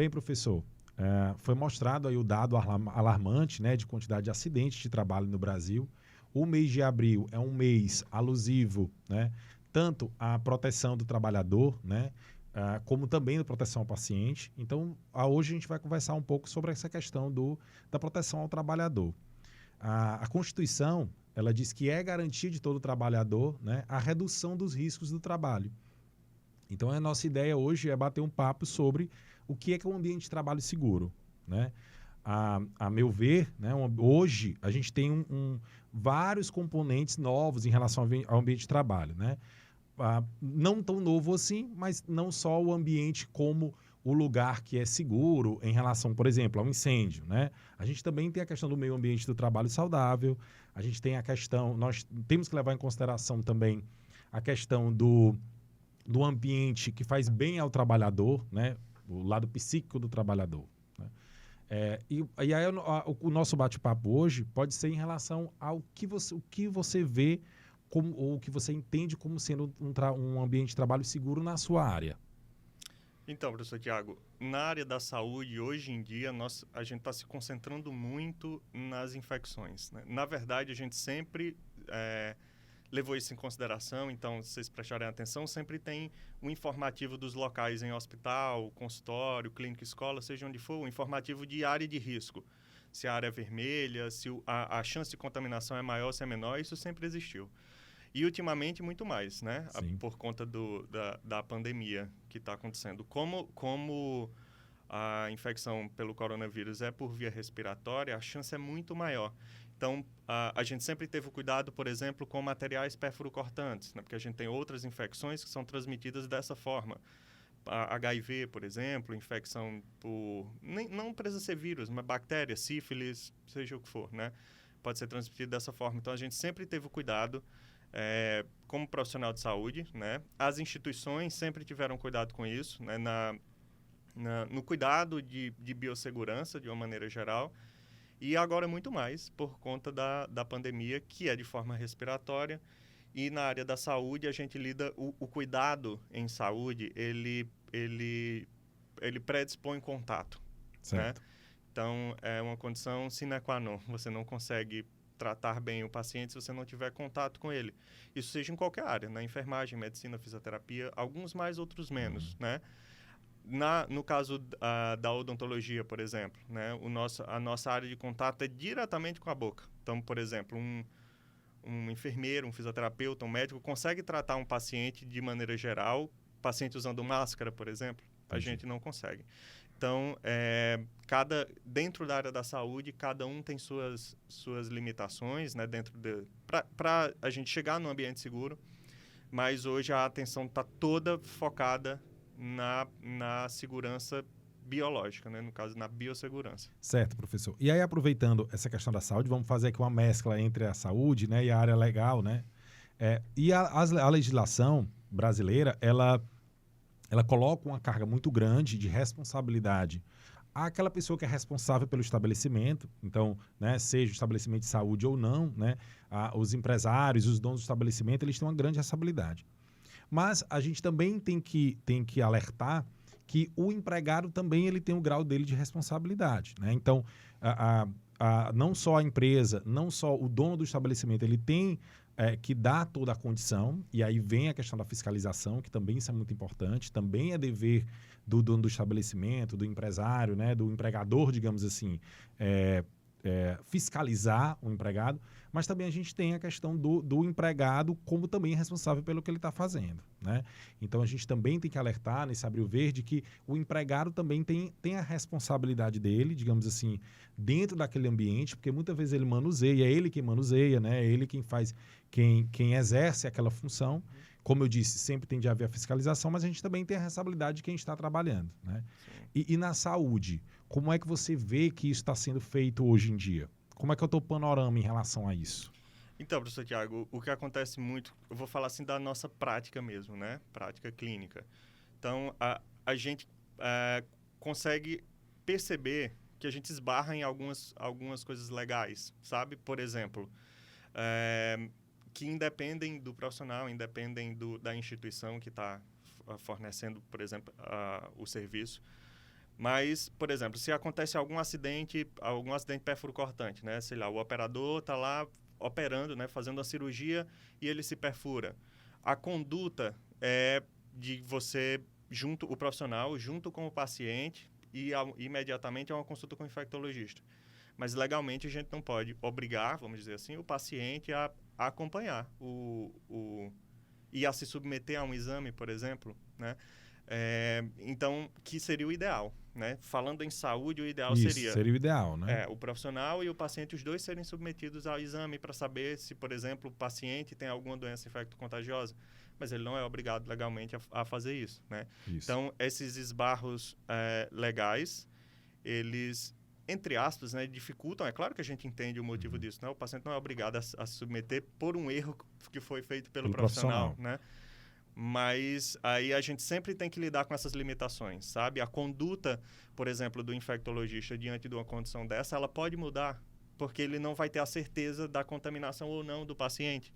também, professor, foi mostrado aí o dado alarmante, né, de quantidade de acidentes de trabalho no Brasil. O mês de abril é um mês alusivo, né, tanto à proteção do trabalhador, né, como também da proteção ao paciente. Então, hoje a gente vai conversar um pouco sobre essa questão da proteção ao trabalhador. A Constituição, ela diz que é garantia de todo trabalhador, né, a redução dos riscos do trabalho. Então, a nossa ideia hoje é bater um papo sobre o que é um ambiente de trabalho seguro, né? A meu ver, né, hoje a gente tem vários componentes novos em relação ao ambiente de trabalho, né? Não tão novo assim, mas não só o ambiente como o lugar que é seguro em relação, por exemplo, ao incêndio, né? A gente também tem a questão do meio ambiente do trabalho saudável, a gente tem a questão, nós temos que levar em consideração também a questão do ambiente que faz bem ao trabalhador, né? O lado psíquico do trabalhador, né? E aí o nosso bate-papo hoje pode ser em relação ao o que você vê como, ou o que você entende como sendo um ambiente de trabalho seguro na sua área. Então, professor Tiago, na área da saúde, hoje em dia, a gente está se concentrando muito nas infecções, né? Na verdade, a gente sempre levou isso em consideração, então, se vocês prestarem atenção, sempre tem um informativo dos locais em hospital, consultório, clínica, escola, seja onde for, um informativo de área de risco. Se a área é vermelha, se a chance de contaminação é maior, se é menor, isso sempre existiu. E ultimamente muito mais, né? Por conta da pandemia que está acontecendo. Como a infecção pelo coronavírus é por via respiratória, a chance é muito maior. Então, a gente sempre teve cuidado, por exemplo, com materiais perfurocortantes, né? Porque a gente tem outras infecções que são transmitidas dessa forma. A HIV, por exemplo, infecção por... não precisa ser vírus, mas bactéria, sífilis, seja o que for, né? Pode ser transmitido dessa forma. Então, a gente sempre teve cuidado como profissional de saúde, né? As instituições sempre tiveram cuidado com isso, né? No cuidado de biossegurança, de uma maneira geral, e agora muito mais por conta da pandemia, que é de forma respiratória. E na área da saúde, a gente lida... O cuidado em saúde, ele predispõe contato, Certo. né? Então, é uma condição sine qua non. Você não consegue tratar bem o paciente se você não tiver contato com ele. Isso seja em qualquer área, na enfermagem, medicina, fisioterapia, alguns mais, outros menos, né? No caso da odontologia, por exemplo, né? A nossa área de contato é diretamente com a boca. Então, por exemplo, um enfermeiro, um fisioterapeuta, um médico consegue tratar um paciente de maneira geral, paciente usando máscara, por exemplo, a gente não consegue. Então, dentro da área da saúde, cada um tem suas limitações, né, para a gente chegar num ambiente seguro, mas hoje a atenção está toda focada na segurança biológica, né, no caso, na biossegurança. Certo, professor. E aí, aproveitando essa questão da saúde, vamos fazer aqui uma mescla entre a saúde, né, e a área legal, né? A legislação brasileira, ela coloca uma carga muito grande de responsabilidade àquela pessoa que é responsável pelo estabelecimento, então, né, seja o estabelecimento de saúde ou não, né, os empresários, os donos do estabelecimento, eles têm uma grande responsabilidade. Mas a gente também tem que alertar que o empregado também ele tem um grau dele de responsabilidade, né? Então, não só a empresa, não só o dono do estabelecimento, ele tem que dar toda a condição, e aí vem a questão da fiscalização, que também isso é muito importante, também é dever do dono do estabelecimento, do empresário, né, do empregador, digamos assim, fiscalizar o empregado, mas também a gente tem a questão do empregado como também responsável pelo que ele está fazendo, né? Então a gente também tem que alertar nesse Abril Verde que o empregado também tem a responsabilidade dele, digamos assim, dentro daquele ambiente, porque muitas vezes ele manuseia, é ele quem manuseia, né? É ele quem faz, quem exerce aquela função. Como eu disse, sempre tem de haver a fiscalização, mas a gente também tem a responsabilidade de quem está trabalhando, né? E na saúde, como é que você vê que isso está sendo feito hoje em dia? Como é que é o teu panorama em relação a isso? Então, professor Tiago, o que acontece muito, eu vou falar assim da nossa prática mesmo, né? Prática clínica. Então, a gente consegue perceber que a gente esbarra em algumas coisas legais, sabe? Por exemplo, que independem do profissional, independem da instituição que está fornecendo, por exemplo, o serviço. Mas, por exemplo, se acontece algum acidente perfuro-cortante, né? Sei lá, o operador está lá operando, né? Fazendo a cirurgia e ele se perfura. A conduta é de você, o profissional, junto com o paciente, e imediatamente a uma consulta com o infectologista. Mas legalmente a gente não pode obrigar, vamos dizer assim, o paciente a acompanhar e a se submeter a um exame, por exemplo, né? Então, que seria o ideal, né? Falando em saúde, o ideal Isso, seria o ideal, né? o profissional e o paciente, os dois serem submetidos ao exame para saber se, por exemplo, o paciente tem alguma doença infecto-contagiosa, mas ele não é obrigado legalmente a fazer isso, né? Isso. Então, esses esbarros legais, eles, entre aspas, né, dificultam. É claro que a gente entende o motivo disso, né? O paciente não é obrigado a se submeter por um erro que foi feito pelo profissional, né? Mas aí a gente sempre tem que lidar com essas limitações, sabe? A conduta, por exemplo, do infectologista diante de uma condição dessa, ela pode mudar, porque ele não vai ter a certeza da contaminação ou não do paciente.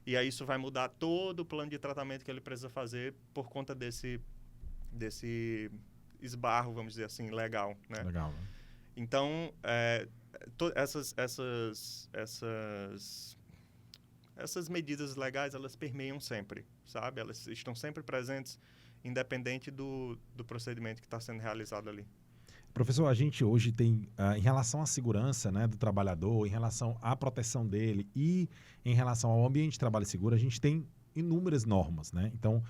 E aí isso vai mudar todo o plano de tratamento que ele precisa fazer por conta desse esbarro, vamos dizer assim, legal, né? Legal, né? Então, essas medidas legais, elas permeiam sempre, sabe? Elas estão sempre presentes, independente do procedimento que está sendo realizado ali. Professor, a gente hoje tem, em relação à segurança, né, do trabalhador, em relação à proteção dele e em relação ao ambiente de trabalho seguro, a gente tem inúmeras normas, né? Então,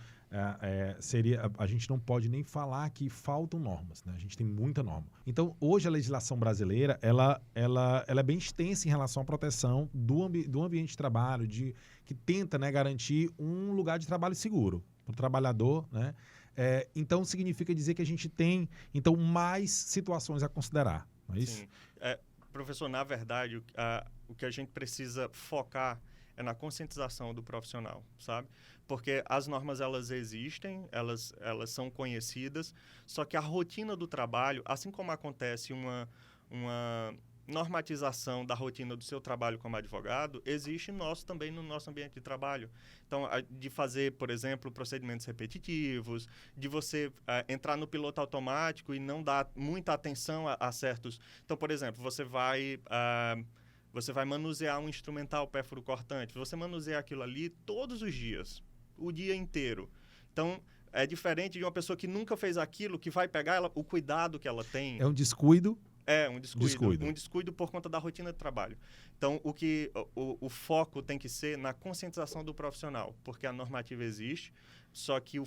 a gente não pode nem falar que faltam normas, né? A gente tem muita norma. Então, hoje a legislação brasileira, ela é bem extensa em relação à proteção do ambiente de trabalho, que tenta, né, garantir um lugar de trabalho seguro para o trabalhador, né? Então, significa dizer que a gente tem, então, mais situações a considerar, não é isso? Sim. Professor, na verdade, o que a gente precisa focar é na conscientização do profissional, sabe? Porque as normas, elas existem, elas são conhecidas, só que a rotina do trabalho, assim como acontece uma normatização da rotina do seu trabalho como advogado, existe também no nosso ambiente de trabalho. Então, de fazer, por exemplo, procedimentos repetitivos, de você entrar no piloto automático e não dar muita atenção a certos... Então, por exemplo, você vai manusear um instrumental perfuro-cortante, você manuseia aquilo ali todos os dias, o dia inteiro. Então, é diferente de uma pessoa que nunca fez aquilo, que vai pegar o cuidado que ela tem. É um descuido. Um descuido por conta da rotina de trabalho. Então, o foco tem que ser na conscientização do profissional, porque a normativa existe, só que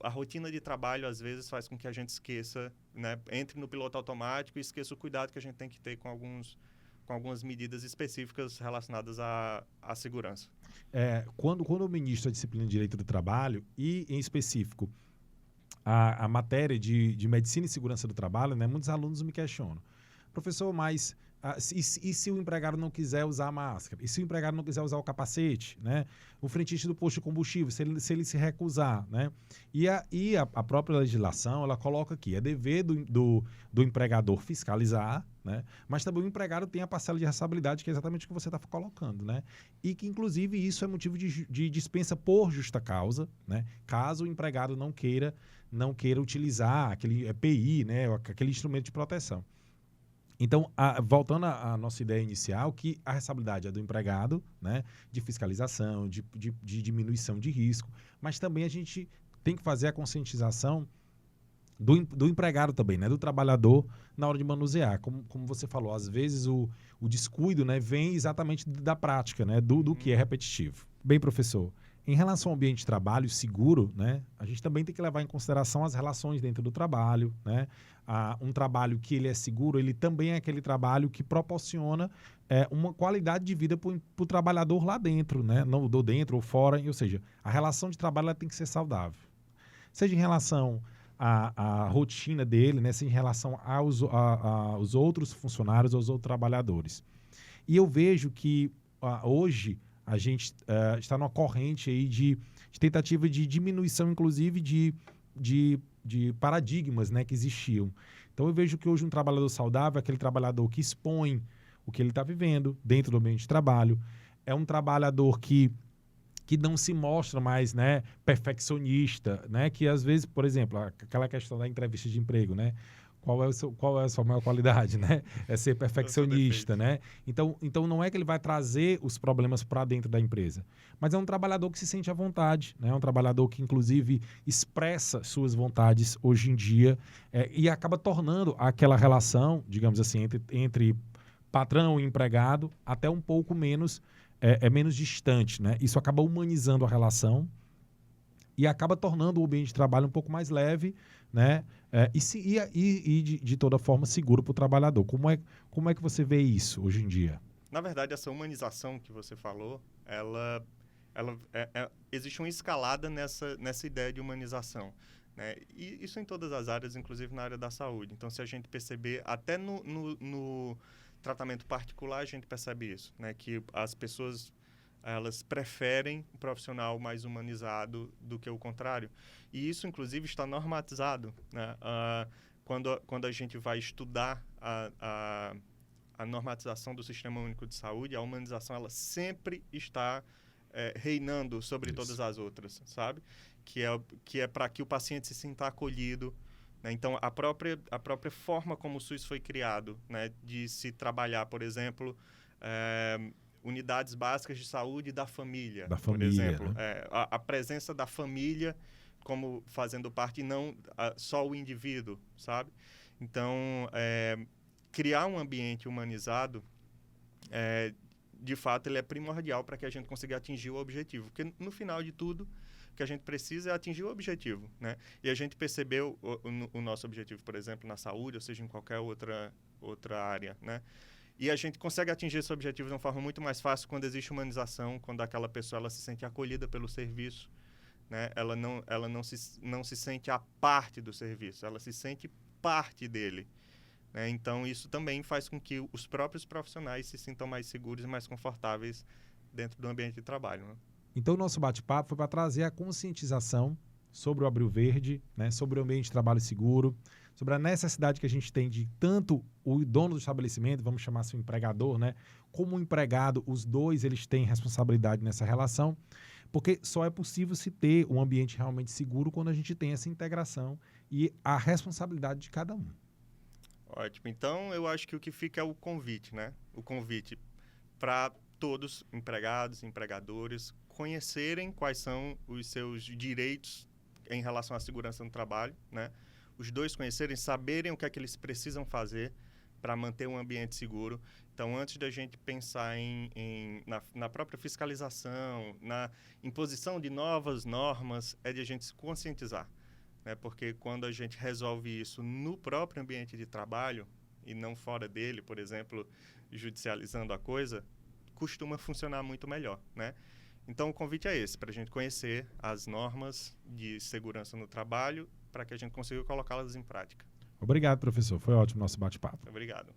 a rotina de trabalho, às vezes, faz com que a gente esqueça, né, entre no piloto automático e esqueça o cuidado que a gente tem que ter com algumas medidas específicas relacionadas à segurança. Quando eu ministro a disciplina de Direito do Trabalho, e em específico a matéria de Medicina e Segurança do Trabalho, né, muitos alunos me questionam: professor, mas e se o empregado não quiser usar a máscara? E se o empregado não quiser usar o capacete? Né? O frentista do posto de combustível, se ele se recusar? Né? E a própria legislação, ela coloca aqui, é dever do empregador fiscalizar, né? Mas também o empregado tem a parcela de responsabilidade, que é exatamente o que você está colocando. Né? E que, inclusive, isso é motivo de dispensa por justa causa, né? Caso o empregado não queira utilizar aquele EPI, né? Aquele instrumento de proteção. Então, voltando à nossa ideia inicial, que a responsabilidade é do empregado, né, de fiscalização, de diminuição de risco, mas também a gente tem que fazer a conscientização do empregado também, né, do trabalhador na hora de manusear. Como você falou, às vezes o descuido, né, vem exatamente da prática, né, do que é repetitivo. Bem, professor, em relação ao ambiente de trabalho seguro, né, a gente também tem que levar em consideração as relações dentro do trabalho, né? Um trabalho que ele é seguro, ele também é aquele trabalho que proporciona uma qualidade de vida para o trabalhador lá dentro, né? Não do dentro ou fora, ou seja, a relação de trabalho ela tem que ser saudável. Seja em relação à rotina dele, né? Seja em relação aos outros funcionários, aos outros trabalhadores. E eu vejo que hoje a gente está numa corrente aí de tentativa de diminuição, inclusive, de paradigmas, né, que existiam. Então, eu vejo que hoje um trabalhador saudável é aquele trabalhador que expõe o que ele está vivendo dentro do ambiente de trabalho, é um trabalhador que que não se mostra mais, né, perfeccionista, né, que às vezes, por exemplo, aquela questão da entrevista de emprego, né, qual é a sua maior qualidade, né? É ser perfeccionista, né? Então não é que ele vai trazer os problemas para dentro da empresa, mas é um trabalhador que se sente à vontade, né? É um trabalhador que, inclusive, expressa suas vontades hoje em dia e acaba tornando aquela relação, digamos assim, entre patrão e empregado até um pouco menos, menos distante, né? Isso acaba humanizando a relação e acaba tornando o ambiente de trabalho um pouco mais leve, né? E de toda forma seguro para o trabalhador. Como é que você vê isso hoje em dia? Na verdade, essa humanização que você falou, existe uma escalada nessa ideia de humanização, né? E isso em todas as áreas, inclusive na área da saúde. Então, se a gente perceber, até no tratamento particular, a gente percebe isso, né? Que as pessoas, elas preferem um profissional mais humanizado do que o contrário. E isso, inclusive, está normatizado, né? Quando a gente vai estudar a normatização do Sistema Único de Saúde, a humanização ela sempre está reinando sobre todas as outras, sabe? Que é para que o paciente se sinta acolhido, né? Então, a própria forma como o SUS foi criado, né? De se trabalhar, por exemplo, unidades básicas de saúde da família, por exemplo. Né? A presença da família como fazendo parte e não só o indivíduo, sabe? Então, criar um ambiente humanizado, de fato, ele é primordial para que a gente consiga atingir o objetivo. Porque, no final de tudo, o que a gente precisa é atingir o objetivo, né? E a gente percebeu o nosso objetivo, por exemplo, na saúde, ou seja, em qualquer outra área, né? E a gente consegue atingir esse objetivo de uma forma muito mais fácil quando existe humanização, quando aquela pessoa ela se sente acolhida pelo serviço, né? Ela não se sente a parte do serviço, ela se sente parte dele, né? Então, isso também faz com que os próprios profissionais se sintam mais seguros e mais confortáveis dentro do ambiente de trabalho, né? Então, o nosso bate-papo foi para trazer a conscientização sobre o Abril Verde, né? Sobre o ambiente de trabalho seguro, sobre a necessidade que a gente tem de tanto o dono do estabelecimento, vamos chamar assim o empregador, né? Como o empregado, os dois eles têm responsabilidade nessa relação, porque só é possível se ter um ambiente realmente seguro quando a gente tem essa integração e a responsabilidade de cada um. Ótimo. Então, eu acho que o que fica é o convite, né? O convite para todos, empregados, empregadores, conhecerem quais são os seus direitos em relação à segurança no trabalho, né? Os dois conhecerem, saberem o que é que eles precisam fazer para manter um ambiente seguro. Então, antes da gente pensar na própria fiscalização, na imposição de novas normas, é de a gente se conscientizar, né? Porque quando a gente resolve isso no próprio ambiente de trabalho e não fora dele, por exemplo, judicializando a coisa, costuma funcionar muito melhor, né? Então, o convite é esse, para a gente conhecer as normas de segurança no trabalho, para que a gente consiga colocá-las em prática. Obrigado, professor. Foi ótimo o nosso bate-papo. Obrigado.